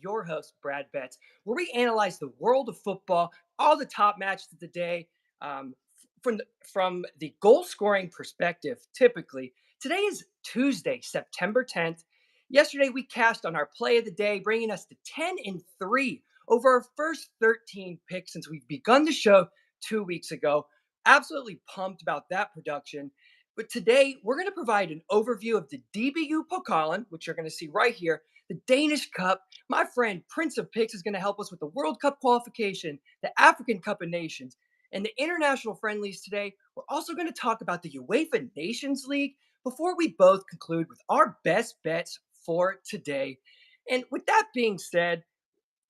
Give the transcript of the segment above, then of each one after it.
your host, Brad Betts, where we analyze the world of football, all the top matches of the day, from the goal scoring perspective, typically. Today is Tuesday, September 10th. Yesterday, we cast on our play of the day, bringing us to 10-3 over our first 13 picks since we've begun the show 2 weeks ago. Absolutely pumped about that production. But today, we're going to provide an overview of the DBU Pokalen, which you're going to see right here, the Danish Cup. My friend Prince of Picks is going to help us with the World Cup qualification, the African Cup of Nations, and the international friendlies today. We're also going to talk about the UEFA Nations League before we both conclude with our best bets for today. And with that being said,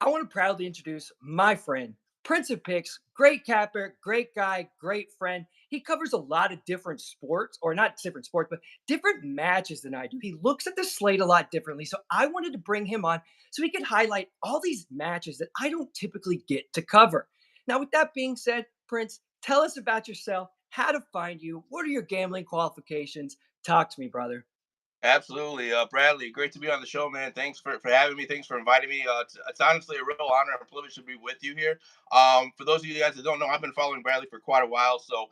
I want to proudly introduce my friend, Prince of Picks, great capper, great guy, great friend. He covers a lot of different sports, or not different sports, but different matches than I do. He looks at the slate a lot differently. So I wanted to bring him on so he could highlight all these matches that I don't typically get to cover. Now, with that being said, Prince, tell us about yourself, how to find you, what are your gambling qualifications? Talk to me, brother. Absolutely, Bradley. Great to be on the show, man. Thanks for having me. Thanks for inviting me. It's honestly a real honor and privilege to be with you here. For those of you guys that don't know, I've been following Bradley for quite a while, so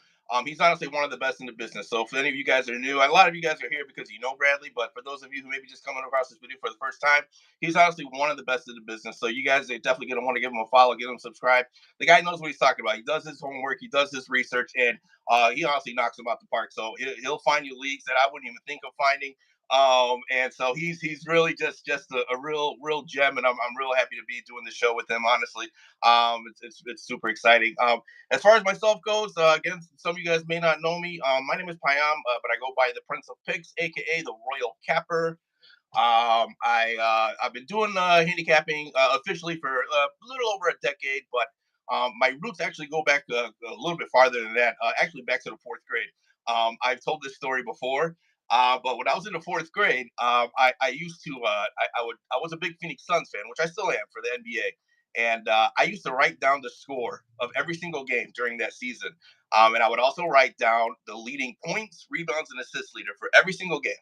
he's honestly one of the best in the business. So, if any of you guys are new, a lot of you guys are here because you know Bradley, but for those of you who maybe just coming across this video for the first time, he's honestly one of the best in the business. So, you guys are definitely gonna want to give him a follow, get him subscribed. The guy knows what he's talking about. He does his homework, he does his research, and he honestly knocks them out the park. So, he'll find you leagues that I wouldn't even think of finding. And so he's really just a real gem, and I'm real happy to be doing the show with him. Honestly, it's super exciting. As far as myself goes, again, some of you guys may not know me. My name is Payam, but I go by the Prince of Picks, aka the Royal Capper. I've been doing handicapping officially for a little over a decade, but my roots actually go back a little bit farther than that. Actually, back to the fourth grade. I've told this story before, but when I was in the fourth grade, I used to I was a big Phoenix Suns fan, which I still am for the NBA, and I used to write down the score of every single game during that season, and I would also write down the leading points, rebounds, and assist leader for every single game.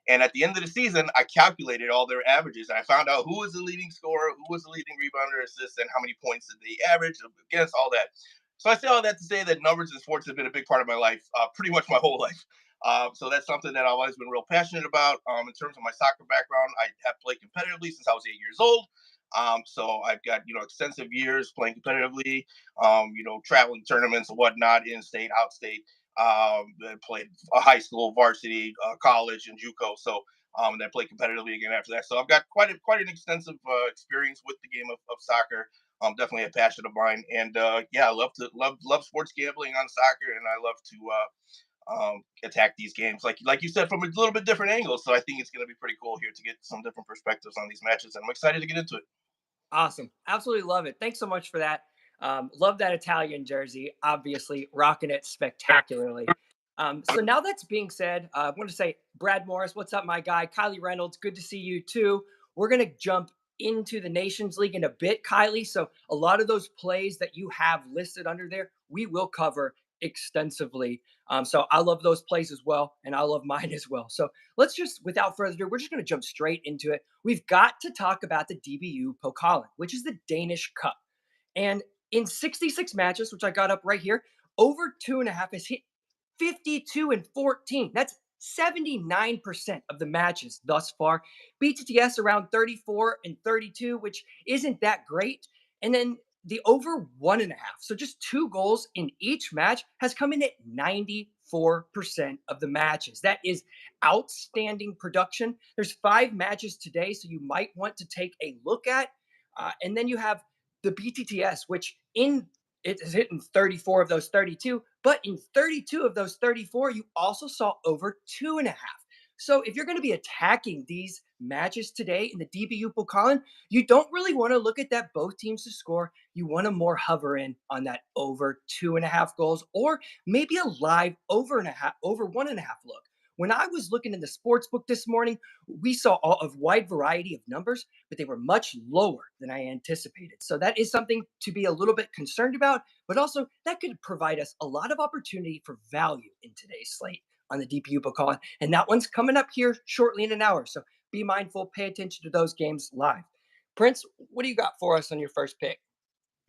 And at the end of the season, I calculated all their averages, and I found out who was the leading scorer, who was the leading rebounder, assist, and how many points did they average against all that. So I say all that to say that numbers in sports have been a big part of my life, pretty much my whole life. So that's something that I've always been real passionate about. In terms of my soccer background, I have played competitively since I was 8 years old. So I've got extensive years playing competitively, traveling tournaments and whatnot, in state, out state. I played high school, varsity, college, and JUCO. So then played competitively again after that. So I've got quite an extensive experience with the game of soccer. Definitely a passion of mine, and yeah, I love sports gambling on soccer, and I love to attack these games like you said from a little bit different angles. So I think it's going to be pretty cool here to get some different perspectives on these matches, and I'm excited to get into it. Awesome. Absolutely love it. Thanks so much for that. Love that Italian jersey. Obviously, rocking it spectacularly. So now that's being said, I want to say, Brad Morris, what's up, my guy? Kylie Reynolds, good to see you too. We're going to jump into the Nations League in a bit, Kylie. So a lot of those plays that you have listed under there, we will cover extensively. So I love those plays as well, and I love mine as well. So let's just, without further ado, we're just going to jump straight into it. We've got to talk about the DBU Pokalen, which is the Danish Cup. And in 66 matches, which I got up right here, over 2.5 has hit 52 and 14. That's 79% of the matches thus far. BTTS around 34 and 32, which isn't that great. And then the over 1.5, so just 2 goals in each match, has come in at 94% of the matches. That is outstanding production. There's 5 matches today, so you might want to take a look at. And then you have the BTTS, which in it has hit in 34 of those 32, but in 32 of those 34, you also saw over 2.5. So if you're going to be attacking these matches today in the DBU Pokalen, you don't really want to look at that both teams to score. You want to more hover in on that over 2.5 goals, or maybe a live over 1.5 look. When I was looking in the sports book this morning, we saw a wide variety of numbers, but they were much lower than I anticipated. So that is something to be a little bit concerned about, but also that could provide us a lot of opportunity for value in today's slate on the DPU Pokalen. And that one's coming up here shortly in an hour. So be mindful, pay attention to those games live. Prince, what do you got for us on your first pick?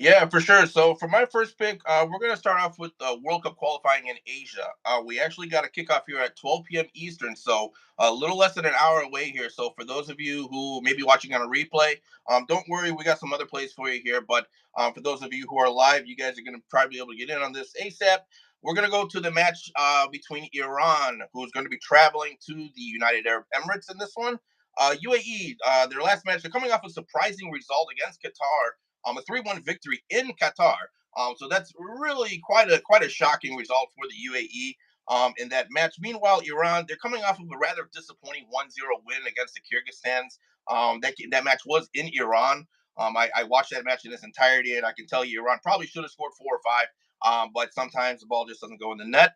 Yeah, for sure. So for my first pick, we're going to start off with World Cup qualifying in Asia. We actually got a kickoff here at 12 p.m. Eastern, so a little less than an hour away here. So for those of you who may be watching on a replay, don't worry, we got some other plays for you here. But for those of you who are live, you guys are going to probably be able to get in on this ASAP. We're going to go to the match between Iran, who's going to be traveling to the United Arab Emirates in this one. UAE, their last match, they're coming off a surprising result against Qatar, a 3-1 victory in Qatar. So that's really quite a shocking result for the UAE in that match. Meanwhile, Iran, they're coming off of a rather disappointing 1-0 win against the Kyrgyzstans. That match was in Iran. I watched that match in its entirety, and I can tell you Iran probably should have scored 4 or 5. But sometimes the ball just doesn't go in the net.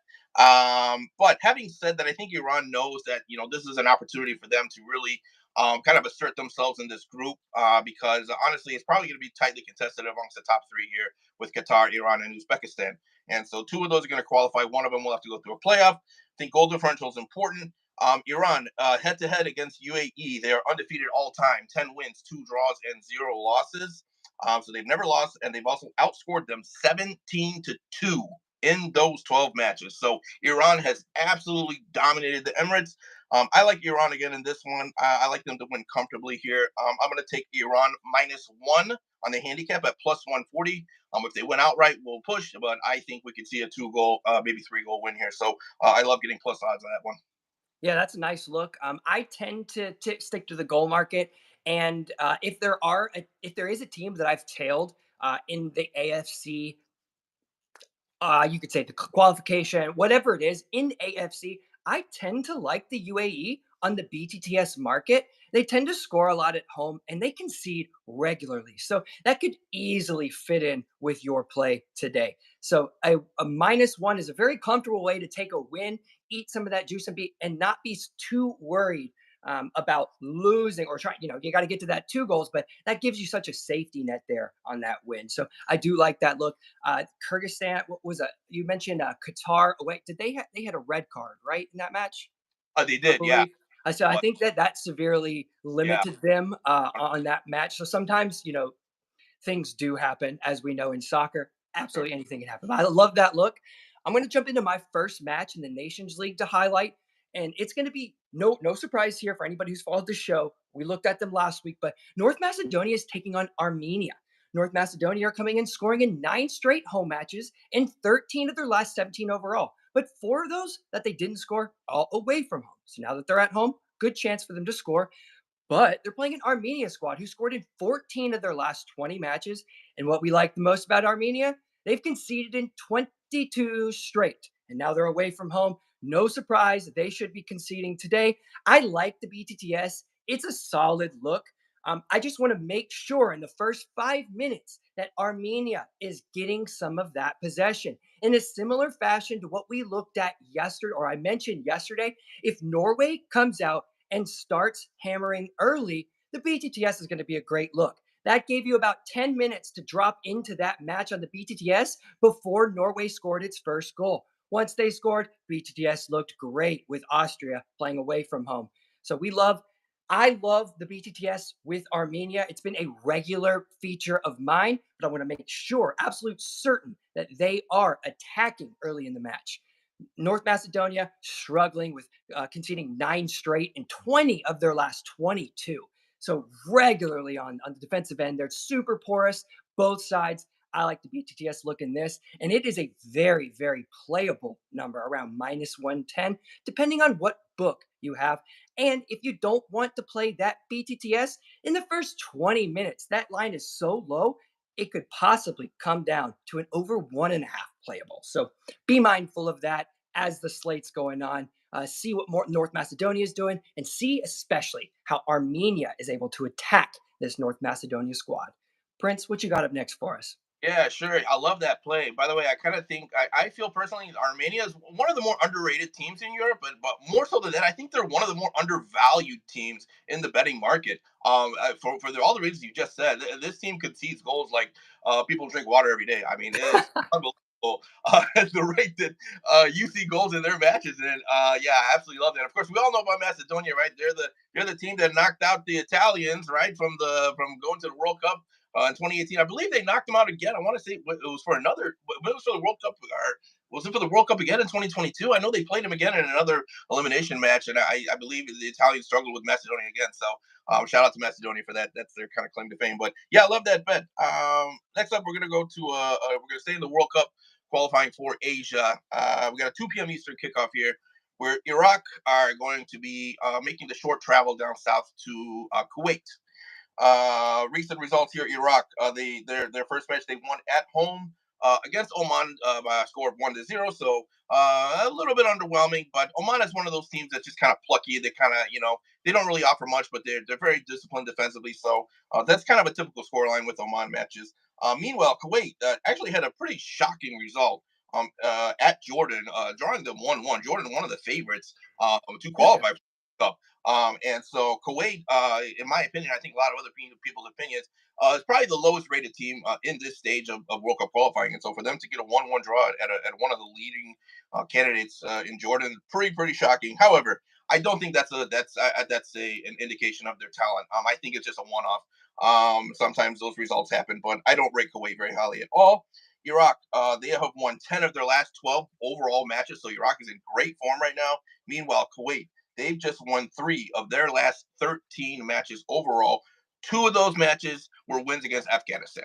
But having said that, I think Iran knows that this is an opportunity for them to really kind of assert themselves in this group because honestly, it's probably going to be tightly contested amongst the top three here with Qatar, Iran, and Uzbekistan. And so two of those are going to qualify. One of them will have to go through a playoff. I think goal differential is important. Iran, head to head against UAE, they are undefeated all time, 10 wins, 2 draws, and 0 losses. So they've never lost, and they've also outscored them 17-2 in those 12 matches. So Iran has absolutely dominated the Emirates. I like Iran again in this one. I like them to win comfortably here. I'm going to take Iran -1 on the handicap at +140. If they win outright, we'll push, but I think we could see a 2 goal, maybe 3 goal win here. So I love getting plus odds on that one. Yeah, that's a nice look. I tend to stick to the goal market, and if there is a team that I've tailed in the AFC, you could say the qualification, whatever it is in AFC, I tend to like the UAE on the BTTS market. They tend to score a lot at home and they concede regularly. So that could easily fit in with your play today. So a -1 is a very comfortable way to take a win, eat some of that juice and not be too worried about losing or trying. You got to get to that 2 goals, but that gives you such a safety net there on that win. So I do like that look. Kyrgyzstan, what was it? You mentioned Qatar. Oh, wait, they had a red card right in that match? They I did, yeah. believe. So I But think that severely yeah, limited them on that match. So sometimes things do happen, as we know in soccer. sure. Absolutely anything can happen. But I love that look. I'm going to jump into my first match in the Nations League to highlight, and it's going to be no surprise here for anybody who's followed the show. We looked at them last week, but North Macedonia is taking on Armenia. North Macedonia are coming in scoring in 9 straight home matches and 13 of their last 17 overall. But 4 of those that they didn't score all away from home. So now that they're at home, good chance for them to score. But they're playing an Armenia squad who scored in 14 of their last 20 matches. And what we like the most about Armenia, they've conceded in 22 straight. And now they're away from home. No surprise, they should be conceding today. I like the BTTS. It's a solid look. I just want to make sure in the first 5 minutes that Armenia is getting some of that possession in a similar fashion to what we looked at yesterday, or I mentioned yesterday. If Norway comes out and starts hammering early, the BTTS is going to be a great look. That gave you about 10 minutes to drop into that match on the BTTS before Norway scored its first goal. Once they scored, BTTS looked great with Austria playing away from home. So I love the BTTS with Armenia. It's been a regular feature of mine, but I want to make sure, absolute certain, that they are attacking early in the match. North Macedonia struggling with conceding 9 straight and 20 of their last 22. So regularly on the defensive end, they're super porous, both sides. I like the BTTS look in this, and it is a very, very playable number around -110, depending on what book you have. And if you don't want to play that BTTS in the first 20 minutes, that line is so low, it could possibly come down to an over 1.5 playable. So be mindful of that as the slate's going on. See what North Macedonia is doing, and see especially how Armenia is able to attack this North Macedonia squad. Prince, what you got up next for us? Yeah, sure. I love that play. By the way, I kind of think I feel personally Armenia is one of the more underrated teams in Europe, but more so than that, I think they're one of the more undervalued teams in the betting market. All the reasons you just said, this team concedes goals like people drink water every day. I mean, it is unbelievable at the rate that you see goals in their matches. And yeah, I absolutely love that. Of course, we all know about Macedonia, right? They're the team that knocked out the Italians, right, from going to the World Cup in 2018. I believe they knocked them out again. I want to say it was for another. It was for the World Cup, or was it for the World Cup again in 2022? I know they played them again in another elimination match, and I believe the Italians struggled with Macedonia again. So shout out to Macedonia for that. That's their kind of claim to fame. But yeah, I love that bet. Next up, we're gonna go to we're gonna stay in the World Cup qualifying for Asia. We got a 2 p.m. Eastern kickoff here, where Iraq are going to be making the short travel down south to Kuwait. Recent results here: Iraq, their first match they won at home against Oman by a score of 1-0. So a little bit underwhelming, but Oman is one of those teams that's just kind of plucky. They kind of they don't really offer much, but they're very disciplined defensively. So that's kind of a typical scoreline with Oman matches. Meanwhile, Kuwait actually had a pretty shocking result at Jordan, drawing them 1-1. Jordan, one of the favorites to qualify for the Cup. And so Kuwait, in my opinion, I think a lot of other people's opinions, is probably the lowest rated team in this stage of World Cup qualifying. And so for them to get a 1-1 draw at one of the leading candidates in Jordan, pretty shocking. However, I don't think that's an indication of their talent. I think it's just a one-off. Sometimes those results happen, but I don't rate Kuwait very highly at all. Iraq, they have won 10 of their last 12 overall matches, so Iraq is in great form right now. Meanwhile, Kuwait, they've just won 3 of their last 13 matches overall. 2 of those matches were wins against Afghanistan.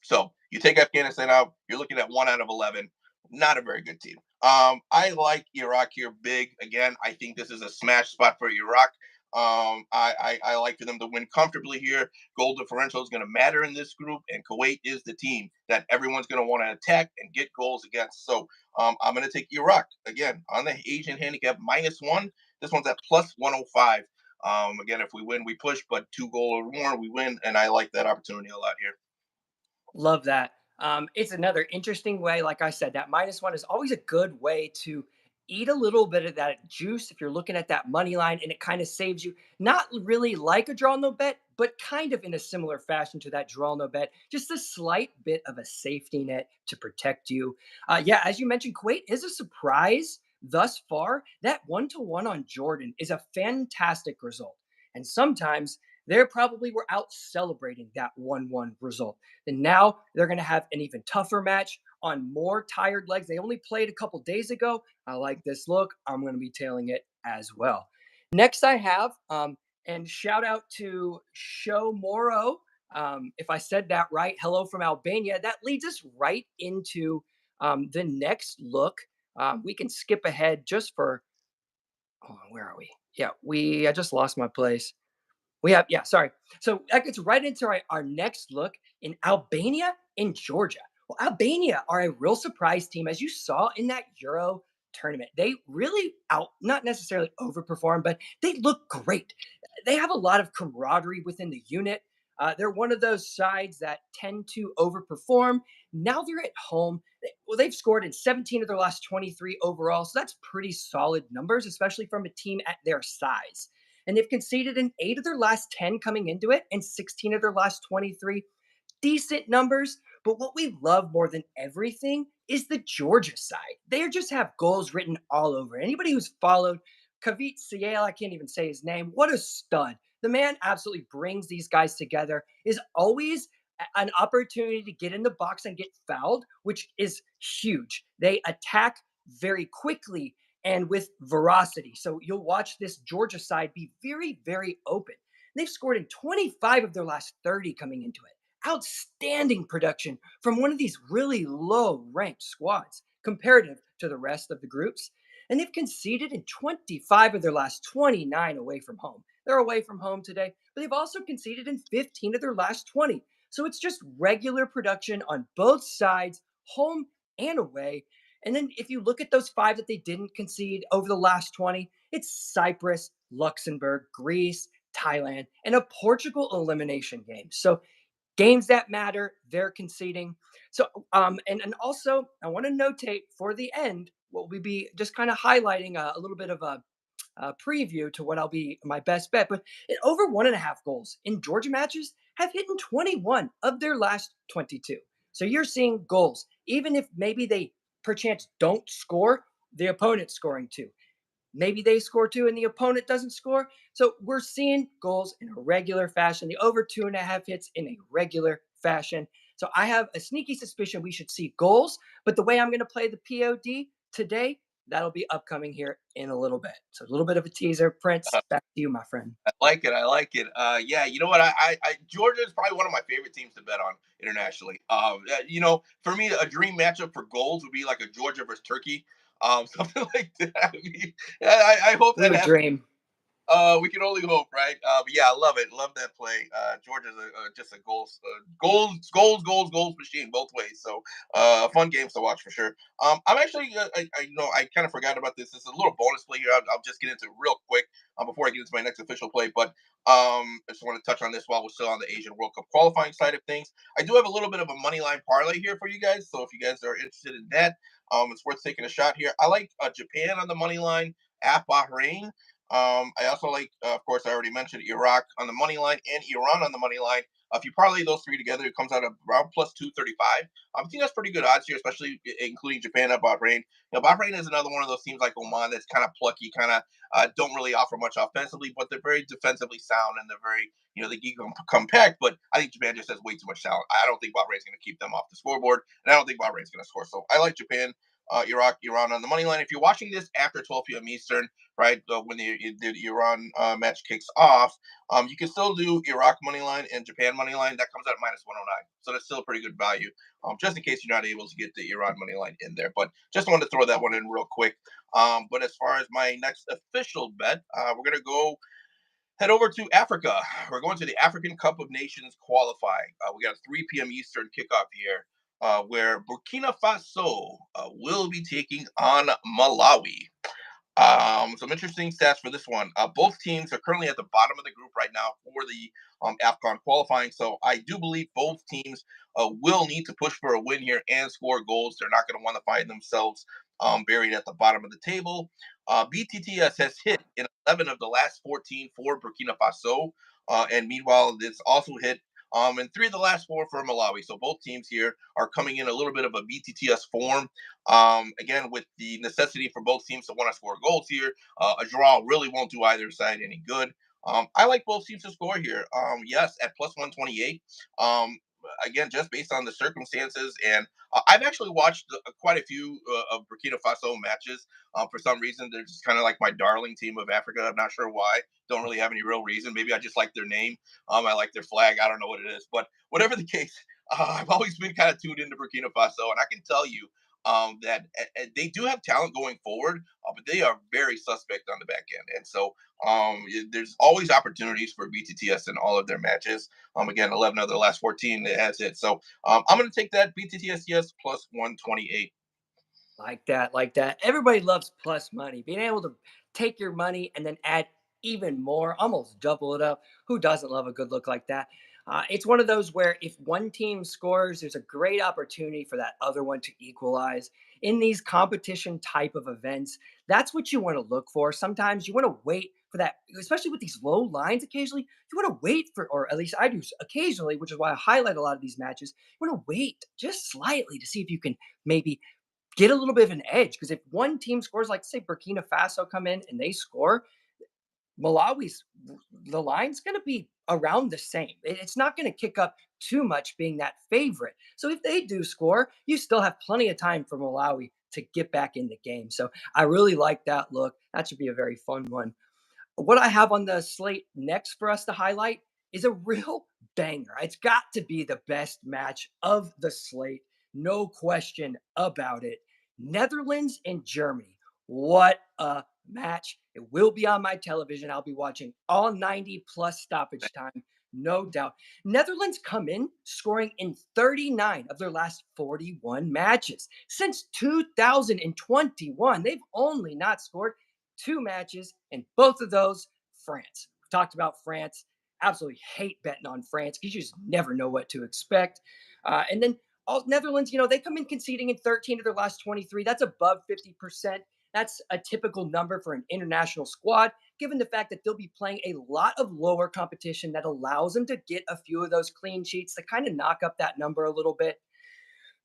So you take Afghanistan out, you're looking at 1 out of 11. Not a very good team. I like Iraq here big. Again, I think this is a smash spot for Iraq. I like for them to win comfortably here. Goal differential is going to matter in this group, and Kuwait is the team that everyone's going to want to attack and get goals against. So I'm going to take Iraq again on the Asian handicap -1. This one's at +105. Again, if we win, we push, but 2 goal or more, we win, and I like that opportunity a lot here. Love that. It's another interesting way. Like I said, that -1 is always a good way to eat a little bit of that juice if you're looking at that money line, and it kind of saves you. Not really like a draw no bet, but kind of in a similar fashion to that draw no bet. Just a slight bit of a safety net to protect you. Yeah, as you mentioned, Kuwait is a surprise thus far. That 1-1 on Jordan is a fantastic result, and sometimes they probably were out celebrating that 1-1 result. And now they're going to have an even tougher match on more tired legs. They only played a couple days ago. I like this look. I'm going to be tailing it as well. Next, I have, and shout out to Show Moro. If I said that right, hello from Albania. That leads us right into the next look. We can skip ahead just for, hold on, where are we? Yeah, I just lost my place. We have, yeah, sorry. So that gets right into our next look in Albania and Georgia. Well, Albania are a real surprise team, as you saw in that Euro tournament. They really not necessarily overperformed, but they look great. They have a lot of camaraderie within the unit. They're one of those sides that tend to overperform. Now they're at home. Well, they've scored in 17 of their last 23 overall. So that's pretty solid numbers, especially from a team at their size. And they've conceded in 8 of their last 10 coming into it and 16 of their last 23. Decent numbers, but what we love more than everything is the Georgia side. They just have goals written all over. Anybody who's followed Kavit Siel, I can't even say his name, what a stud. The man absolutely brings these guys together, is always an opportunity to get in the box and get fouled, which is huge. They attack very quickly and with veracity. So you'll watch this Georgia side be very open. They've scored in 25 of their last 30 coming into it. Outstanding production from one of these really low ranked squads comparative to the rest of the groups. And they've conceded in 25 of their last 29 away from home. They're away from home today, but they've also conceded in 15 of their last 20. So it's just regular production on both sides, home and away. And then if you look at those 5 that they didn't concede over the last 20, it's Cyprus, Luxembourg, Greece, Thailand, and a Portugal elimination game. So games that matter, they're conceding. So, and also, I want to notate for the end what we be just kind of highlighting a little bit of a preview to what I'll be my best bet. But over 1.5 goals in Georgia matches have hit in 21 of their last 22. So you're seeing goals, even if maybe they perchance don't score, the opponent's scoring too. Maybe they score two and the opponent doesn't score. So we're seeing goals in a regular fashion, the over 2.5 hits in a regular fashion. So I have a sneaky suspicion we should see goals, but the way I'm going to play the POD today, that'll be upcoming here in a little bit. So a little bit of a teaser. Prince, back to you, my friend. I like it. I like it. Yeah, you know what? Georgia is probably one of my favorite teams to bet on internationally. For me, a dream matchup for goals would be like a Georgia versus Turkey, something like that. I mean, I hope We that would happens. dream. We can only hope, right? But yeah, I love it. Love that play. Georgia's just a goals machine both ways. So, fun games to watch for sure. I'm actually, I kind of forgot about this. It's a little bonus play here. I'll just get into real quick before I get into my next official play. But I just want to touch on this while we're still on the Asian World Cup qualifying side of things. I do have a little bit of a money line parlay here for you guys. So if you guys are interested in that, it's worth taking a shot here. I like Japan on the money line at Bahrain. I also like, of course, I already mentioned Iraq on the money line and Iran on the money line. If you parlay those three together, it comes out around plus 235. I think that's pretty good odds here, especially including Japan and Bahrain. Bahrain is another one of those teams like Oman that's kind of plucky, kind of don't really offer much offensively, but they're very defensively sound and they're very, they keep them compact. But I think Japan just has way too much talent. I don't think Bahrain's going to keep them off the scoreboard, and I don't think Bahrain's going to score. So I like Japan, Iraq, Iran on the money line. If you're watching this after 12 p.m. Eastern, right, when the Iran match kicks off, you can still do Iraq money line and Japan money line. That comes out minus 109, so that's still a pretty good value. Just in case you're not able to get the Iran money line in there, but just wanted to throw that one in real quick. But as far as my next official bet, we're gonna go head over to Africa. We're going to the African Cup of Nations qualifying. We got a 3 p.m. Eastern kickoff here, where Burkina Faso will be taking on Malawi. Some interesting stats for this one. Both teams are currently at the bottom of the group right now for the AFCON qualifying. So I do believe both teams will need to push for a win here and score goals. They're not going to want to find themselves buried at the bottom of the table. BTTS has hit in 11 of the last 14 for Burkina Faso. And meanwhile, it's also hit in 3 of the last 4 for Malawi. So both teams here are coming in a little bit of a BTTS form. Again, with the necessity for both teams to want to score goals here, a draw really won't do either side any good. I like both teams to score here. Yes, at plus 128. Again, just based on the circumstances, and I've actually watched quite a few of Burkina Faso matches. For some reason, they're just kind of like my darling team of Africa. I'm not sure why. Don't really have any real reason. Maybe I just like their name. I like their flag. I don't know what it is, but whatever the case, I've always been kind of tuned into Burkina Faso, and I can tell you that they do have talent going forward, but they are very suspect on the back end. And so there's always opportunities for BTTS in all of their matches. Again, 11 of the last 14 it has it. So I'm going to take that BTTS yes plus 128. Like that, like that. Everybody loves plus money. Being able to take your money and then add even more, almost double it up. Who doesn't love a good look like that? It's one of those where if one team scores, there's a great opportunity for that other one to equalize. In these competition type of events, that's what you want to look for. Sometimes you want to wait for that, especially with these low lines occasionally. You want to wait for, or at least I do occasionally, which is why I highlight a lot of these matches. You want to wait just slightly to see if you can maybe get a little bit of an edge. Because if one team scores, like say Burkina Faso come in and they score, Malawi's the line's going to be around the same. It's not going to kick up too much being that favorite. So if they do score, you still have plenty of time for Malawi to get back in the game. So I really like that look. That should be a very fun one. What I have on the slate next for us to highlight is a real banger. It's got to be the best match of the slate. No question about it. Netherlands and Germany. What a match. It will be on my television. I'll be watching all 90 plus stoppage time, no doubt. Netherlands come in scoring in 39 of their last 41 matches. Since 2021, they've only not scored 2 matches, and both of those, France. We talked about France. Absolutely hate betting on France because you just never know what to expect. And then all Netherlands, they come in conceding in 13 of their last 23. That's above 50%. That's a typical number for an international squad, given the fact that they'll be playing a lot of lower competition that allows them to get a few of those clean sheets to kind of knock up that number a little bit.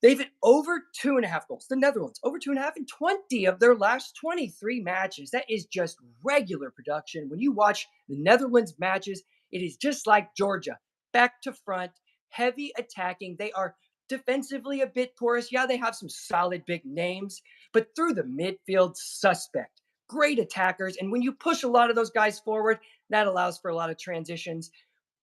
They've hit over 2.5 goals. The Netherlands, over 2.5 in 20 of their last 23 matches. That is just regular production. When you watch the Netherlands matches, it is just like Georgia, back to front, heavy attacking. They are defensively a bit porous. Yeah, they have some solid big names, but through the midfield, suspect. Great attackers. And when you push a lot of those guys forward, that allows for a lot of transitions.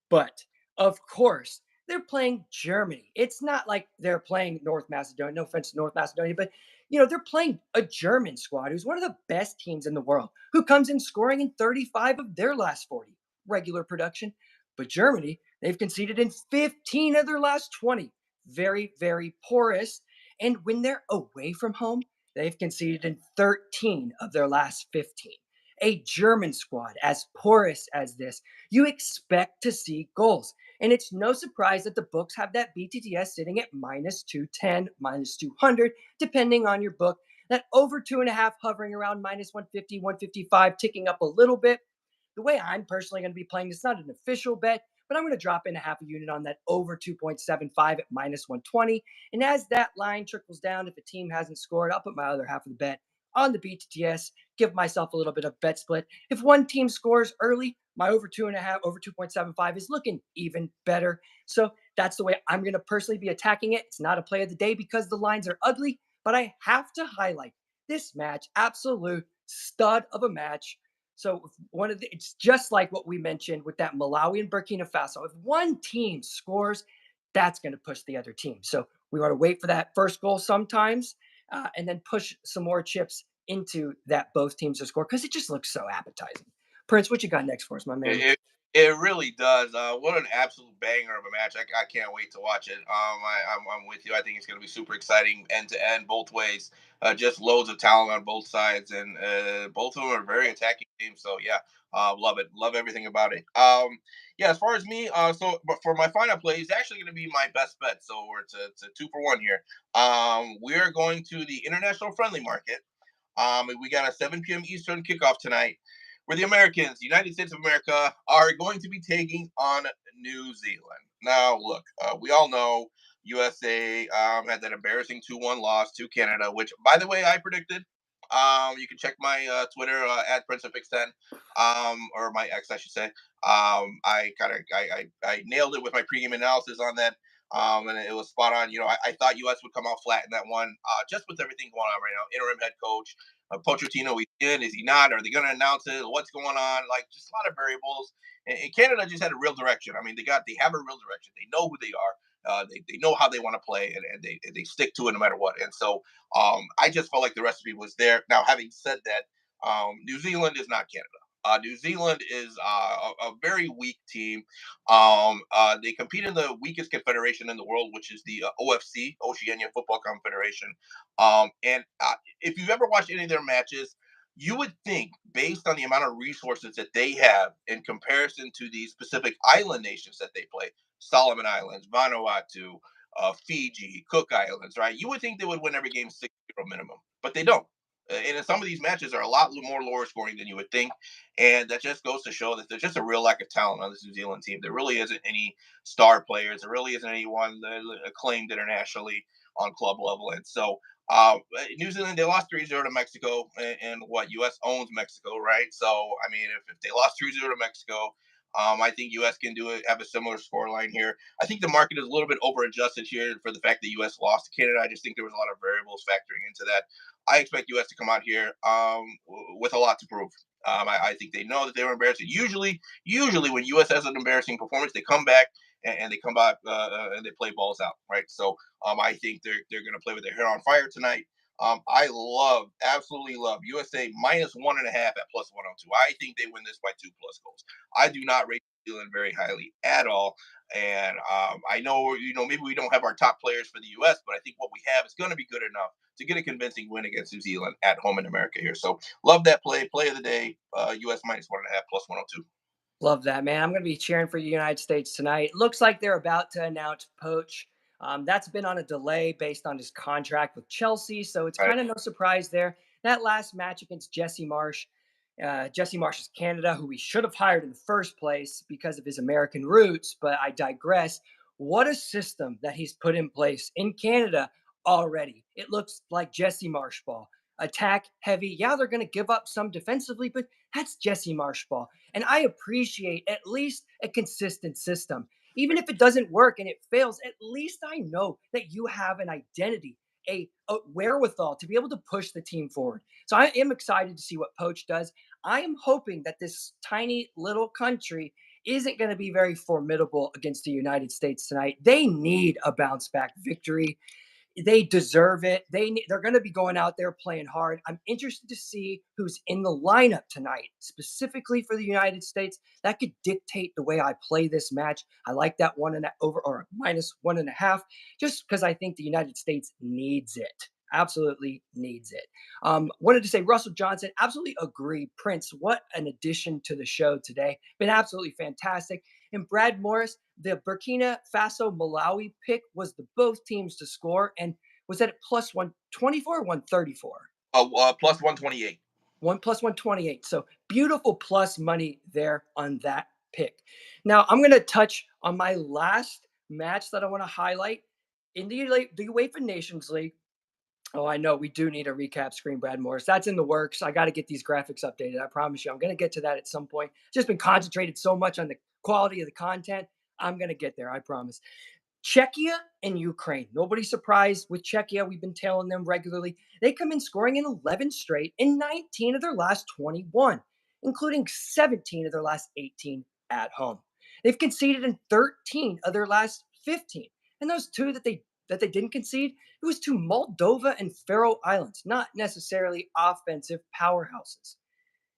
But of course, they're playing Germany. It's not like they're playing North Macedonia. No offense to North Macedonia, but they're playing a German squad who's one of the best teams in the world, who comes in scoring in 35 of their last 40 regular production. But Germany, they've conceded in 15 of their last 20. Very, very porous. And when they're away from home, they've conceded in 13 of their last 15. A German squad as porous as this, you expect to see goals. And it's no surprise that the books have that BTTS sitting at minus 210, minus 200, depending on your book. That over 2.5 hovering around minus 150, 155, ticking up a little bit. The way I'm personally going to be playing, it's not an official bet, but I'm going to drop in a half a unit on that over 2.75 at minus 120. And as that line trickles down, if a team hasn't scored, I'll put my other half of the bet on the BTTS, give myself a little bit of bet split. If one team scores early, my over 2.5, over 2.75 is looking even better. So that's the way I'm going to personally be attacking it. It's not a play of the day because the lines are ugly, but I have to highlight this match, absolute stud of a match. So it's just like what we mentioned with that Malawi and Burkina Faso. If one team scores, that's going to push the other team. So we want to wait for that first goal sometimes, and then push some more chips into that both teams to score because it just looks so appetizing. Prince, what you got next for us, my man? It really does. What an absolute banger of a match! I can't wait to watch it. I'm with you. I think it's going to be super exciting, end to end, both ways. Just loads of talent on both sides, and both of them are very attacking teams. So yeah, love it. Love everything about it. Yeah, as far as me, but for my final play, it's actually going to be my best bet. So it's a 2-for-1 here. We're going to the international friendly market. We got a 7 p.m. Eastern kickoff tonight, where the Americans, the United States of America, are going to be taking on New Zealand. Now, look, we all know USA had that embarrassing 2-1 loss to Canada, which, by the way, I predicted. You can check my Twitter at Prince of X10, or my X, I should say. I nailed it with my pregame analysis on that. And it was spot on. I thought US would come out flat in that one, just with everything going on right now. Interim head coach, Pochettino, is he not? Are they going to announce it? What's going on? Like, just a lot of variables. And Canada just had a real direction. I mean, they have a real direction. They know who they are. They know how they want to play, and they stick to it no matter what. And so I just felt like the recipe was there. Now, having said that, New Zealand is not Canada. New Zealand is a very weak team. They compete in the weakest confederation in the world, which is the OFC, Oceania Football Confederation. And if you've ever watched any of their matches, you would think, based on the amount of resources that they have in comparison to the specific island nations that they play, Solomon Islands, Vanuatu, Fiji, Cook Islands, right? You would think they would win every game 6-0 minimum, but they don't. And in some of these matches are a lot more lower scoring than you would think. And that just goes to show that there's just a real lack of talent on this New Zealand team. There really isn't any star players. There really isn't anyone acclaimed internationally on club level. And so New Zealand, they lost 3-0 to Mexico, and what, U.S. owns Mexico, right? So, I mean, if they lost 3-0 to Mexico, I think U.S. can have a similar scoreline here. I think the market is a little bit over adjusted here for the fact that U.S. lost to Canada. I just think there was a lot of variables factoring into that. I expect U.S. to come out here with a lot to prove. I think they know that they were embarrassed. Usually when U.S. has an embarrassing performance, they come back and they come back and they play balls out, right? So I think they're going to play with their hair on fire tonight. Absolutely love USA minus 1.5 at plus 102. I think they win this by 2+ goals. I do not rate New Zealand very highly at all. And I know, maybe we don't have our top players for the U.S., but I think what we have is going to be good enough to get a convincing win against New Zealand at home in America here. So love that play. Play of the day, U.S. minus 1.5 plus 102. Love that, man. I'm going to be cheering for the United States tonight. Looks like they're about to announce Poach. That's been on a delay based on his contract with Chelsea, so it's All right. kind of no surprise there. That last match against Jesse Marsh is Canada, who we should have hired in the first place because of his American roots, but I digress. What a system that he's put in place in Canada already. It looks like Jesse Marshball. Attack heavy. Yeah, they're going to give up some defensively, but that's Jesse Marshball. And I appreciate at least a consistent system. Even if it doesn't work and it fails, at least I know that you have an identity, a wherewithal to be able to push the team forward. So I am excited to see what Poach does. I am hoping that this tiny little country isn't going to be very formidable against the United States tonight. They need a bounce back victory. They deserve it. They're going to be going out there playing hard. I'm interested to see who's in the lineup tonight, specifically for the United States. That could dictate the way I play this match. I like that one and over or -1.5, just because I think the United States needs it. Absolutely needs it. Wanted to say Russell Johnson, absolutely agree. Prince, what an addition to the show today. Been absolutely fantastic. And Brad Morris, the Burkina Faso Malawi pick was the both teams to score and was that at plus 124 or 134? Plus 128. One plus 128. So beautiful plus money there on that pick. Now I'm going to touch on my last match that I want to highlight in the UEFA Nations League. Oh, I know we do need a recap screen, Brad Morris. That's in the works. I got to get these graphics updated. I promise you. I'm going to get to that at some point. Just been concentrated so much on the quality of the content. I'm going to get there. I promise. Czechia and Ukraine. Nobody surprised with Czechia. We've been tailing them regularly. They come in scoring in 11 straight in 19 of their last 21, including 17 of their last 18 at home. They've conceded in 13 of their last 15. And those two that they didn't concede, it was to Moldova and Faroe Islands, not necessarily offensive powerhouses.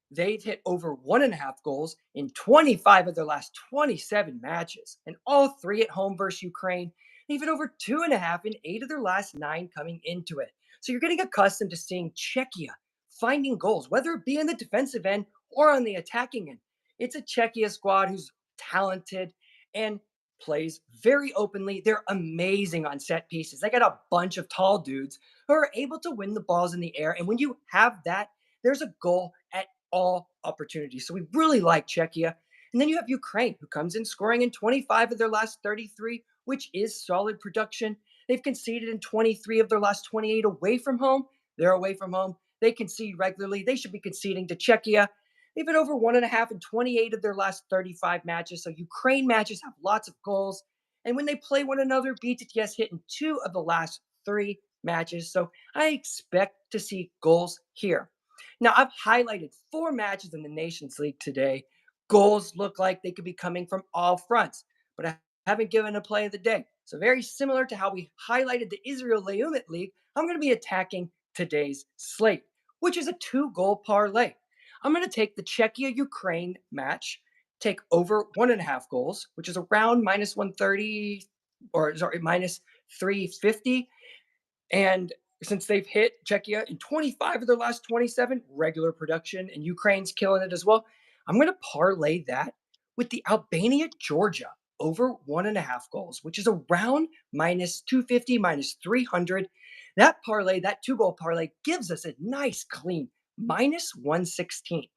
They've hit over 1.5 goals in 25 of their last 27 matches, and all three at home versus Ukraine. And even over 2.5 in 8 of their last 9 coming into it. So you're getting accustomed to seeing Czechia finding goals, whether it be in the defensive end or on the attacking end. It's a Czechia squad who's talented and plays very openly. They're amazing on set pieces. They got a bunch of tall dudes who are able to win the balls in the air. And when you have that, there's a goal at all opportunities. So we really like Czechia. And then you have Ukraine, who comes in scoring in 25 of their last 33, which is solid production. They've conceded in 23 of their last 28 away from home. They're away from home. They concede regularly. They should be conceding to Czechia. They've been over 1.5 in 28 of their last 35 matches. So Ukraine matches have lots of goals. And when they play one another, BTTS hit in 2 of the last 3 matches. So I expect to see goals here. Now, I've highlighted 4 matches in the Nations League today. Goals look like they could be coming from all fronts, but I haven't given a play of the day. So, very similar to how we highlighted the Israel Leumit League, I'm going to be attacking today's slate, which is a 2-goal parlay. I'm going to take the Czechia Ukraine match, take over 1.5 goals, which is around minus 130 or sorry, minus 350. And since they've hit Czechia in 25 of their last 27 regular production, and Ukraine's killing it as well, I'm going to parlay that with the Albania Georgia over 1.5 goals, which is around minus 250, minus 300. That parlay, that 2-goal parlay, gives us a nice clean minus 116.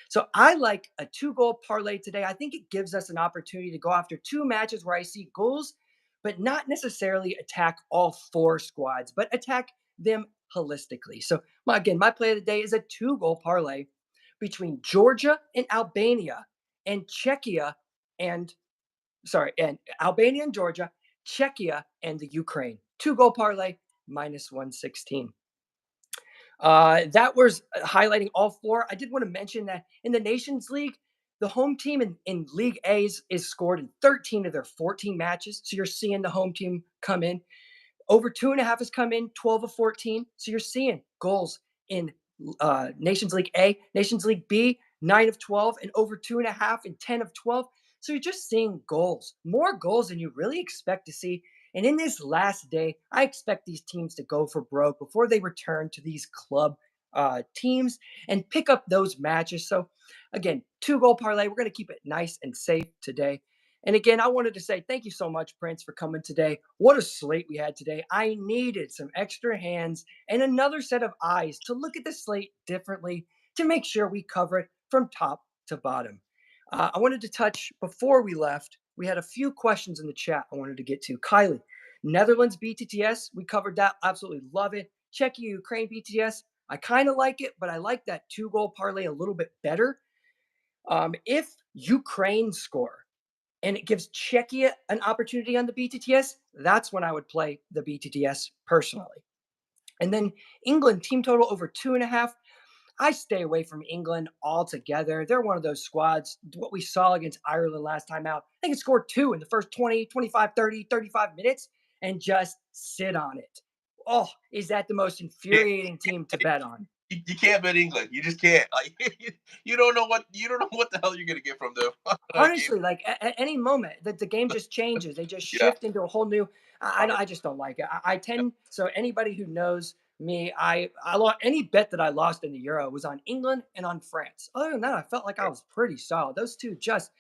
So I like a 2-goal parlay today. I think it gives us an opportunity to go after 2 matches where I see goals, but not necessarily attack all 4 squads, but attack them holistically. So again, my play of the day is a 2-goal parlay between Georgia and Albania and Czechia and and Albania and Georgia, Czechia and the Ukraine. 2-goal parlay minus 116. That was highlighting all 4. I did want to mention that in the Nations League, the home team in League A is scored in 13 of their 14 matches. So you're seeing the home team come in. Over 2.5 has come in 12 of 14. So you're seeing goals in Nations League A, Nations League B, 9 of 12, and over 2.5 and 10 of 12. So you're just seeing goals, more goals than you really expect to see. And in this last day, I expect these teams to go for broke before they return to these club teams and pick up those matches. So again, 2-goal parlay. We're going to keep it nice and safe today. And again, I wanted to say thank you so much, Prince, for coming today. What a slate we had today. I needed some extra hands and another set of eyes to look at the slate differently to make sure we cover it from top to bottom. I wanted to touch before we left. We had a few questions in the chat I wanted to get to. Kylie, Netherlands BTTS, we covered that. Absolutely love it. Czechia Ukraine BTS, I kind of like it, but I like that 2 goal parlay a little bit better. If Ukraine score and it gives Czechia an opportunity on the BTTS, that's when I would play the BTTS personally. And then England team total over 2.5. I stay away from England altogether. They're one of those squads. What we saw against Ireland last time out, I think it scored two in the first 20, 25, 30, 35 minutes and just sit on it. Oh, is that the most Yeah, infuriating team to bet on? you can't bet England. You just can't. Like you don't know what the hell you're gonna get from them. Game. Honestly, like at any moment that the game just changes, they just Yeah. shift into a whole new. I just don't like it. I Yeah. tend so anybody who knows me, I lost any bet that I lost in the Euro was on England and on France. Other than that, I felt like I was pretty solid. Those two just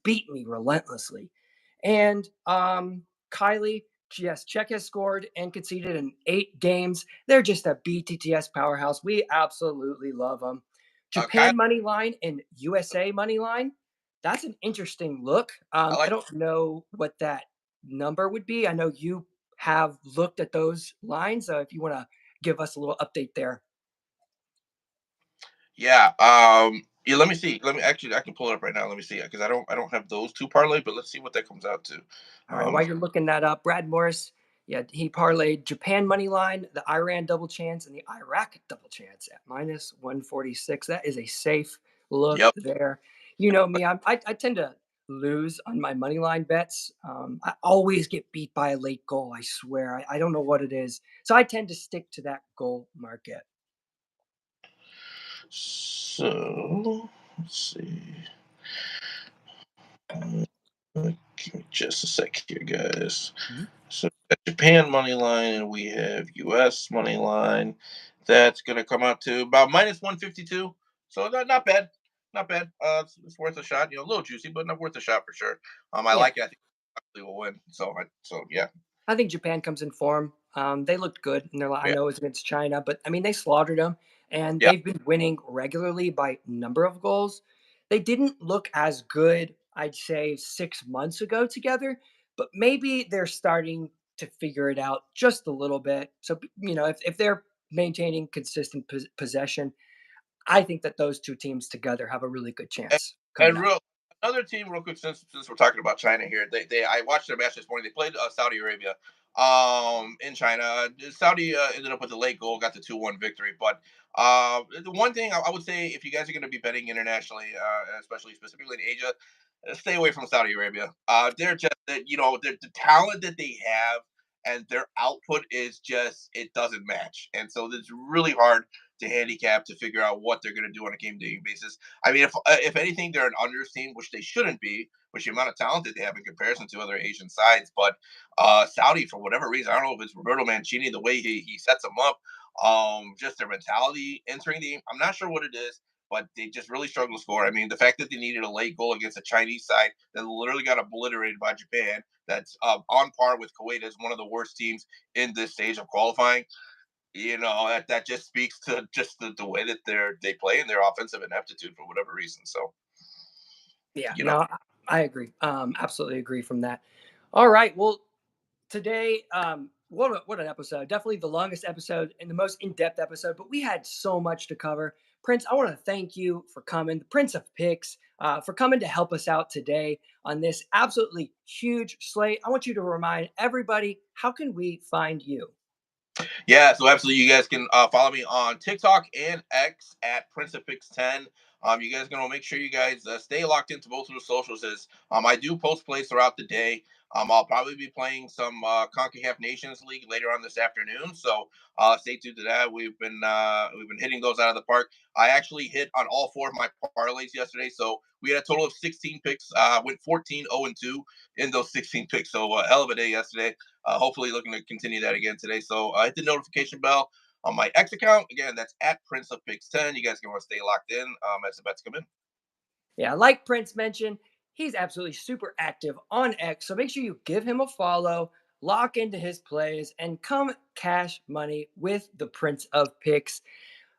beat me relentlessly. And Kylie, yes, Czech has scored and conceded in 8 games. They're just a BTTS powerhouse. We absolutely love them. Kyle, Japan money line and USA money line. That's an interesting look. I I like. don't know what that number would be. I know you have looked at those lines. If you want to give us a little update there. Yeah. Yeah. Let me see. Let me actually. I can pull it up right now. Let me see because I don't have those two parlay, but let's see what that comes out to. All right, Um. while you're looking that up, Brad Morris, yeah, he parlayed Japan money line, the Iran double chance, and the Iraq double chance at minus 146. That is a safe look Yep. there. You know me, I tend to lose on my money line bets. I always get beat by a late goal. I swear. I don't know what it is. So I tend to stick to that goal market. So let's see. Give me just a sec here, guys. Mhm. So we got Japan money line and we have US money line. That's gonna come out to about minus 152. So not bad. Not bad. It's worth a shot. You know, a little juicy, but not worth a shot for sure. I Yeah, like it. I think they will win. So yeah. I think Japan comes in form. They looked good, and I Yeah. know it's against China, but I mean they slaughtered them, and Yeah. they've been winning regularly by number of goals. They didn't look as good, I'd say, 6 months ago together, but maybe they're starting to figure it out just a little bit. So if they're maintaining consistent possession, I think that those two teams together have a really good And, chance coming and out. real another team, real quick, since we're talking about China here, they I watched their match this morning. They played Saudi Arabia, in China. Saudi ended up with a late goal, got the 2-1 victory. But the one thing I would say, if you guys are going to be betting internationally, especially specifically in Asia, stay away from Saudi Arabia. They're just the talent that they have and their output is just it doesn't match, and so it's really hard to handicap to figure out what they're going to do on a game to game basis. I mean, if anything, they're an unders team, which they shouldn't be, which the amount of talent that they have in comparison to other Asian sides. But Saudi, for whatever reason, I don't know if it's Roberto Mancini, the way he sets them up, just their mentality entering the game. I'm not sure what it is, but they just really struggle to score. I mean, the fact that they needed a late goal against a Chinese side that literally got obliterated by Japan, that's on par with Kuwait as one of the worst teams in this stage of qualifying. That just speaks to just the way that they play and their offensive ineptitude for whatever reason. So Yeah, you know, no, I agree. Absolutely agree from that. All right, well, today, what an episode! Definitely the longest episode and the most in depth episode. But we had so much to cover. Prince, I want to thank you for coming, the Prince of Picks, for coming to help us out today on this absolutely huge slate. I want you to remind everybody, how can we find you? yeah, so absolutely, you guys can follow me on TikTok and X at PrinceofPix10. You guys gonna make sure you guys stay locked into both of the socials. As I do post plays throughout the day. I'll probably be playing some Concacaf Nations League later on this afternoon, so stay tuned to that. We've been hitting those out of the park. I actually hit on all four of my parlays yesterday, so we had a total of 16 picks. Went 14-0-2 in those 16 picks, so hell of a day yesterday. Hopefully, looking to continue that again today. So hit the notification bell on my X account. Again, that's at Prince of Pix 10. You guys can want to stay locked in as the bets come in. Yeah, like Prince mentioned, he's absolutely super active on X. So make sure you give him a follow, lock into his plays, and come cash money with the Prince of Picks.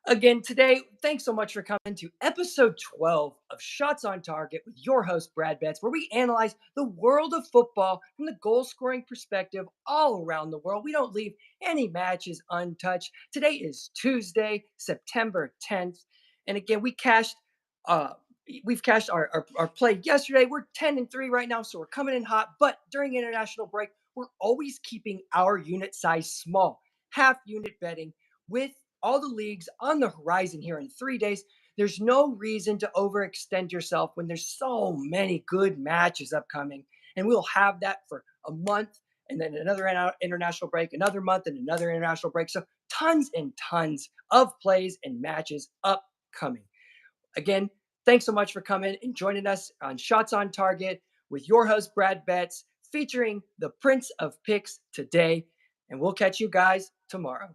Again, today, thanks so much for coming to episode 12 of Shots on Target with your host, Brad Betts, where we analyze the world of football from the goal scoring perspective all around the world. We don't leave any matches untouched. Today is Tuesday, September 10th. And again, uh, we've cashed our play yesterday. We're 10-3 right now, so we're coming in hot. But during international break, we're always keeping our unit size small, half unit betting with all the leagues on the horizon here in 3 days. There's no reason to overextend yourself when there's so many good matches upcoming. And we'll have that for a month and then another international break, another month and another international break. So tons and tons of plays and matches upcoming. Again, thanks so much for coming and joining us on Shots on Target with your host, Brad Betts, featuring the Prince of Picks today. And we'll catch you guys tomorrow.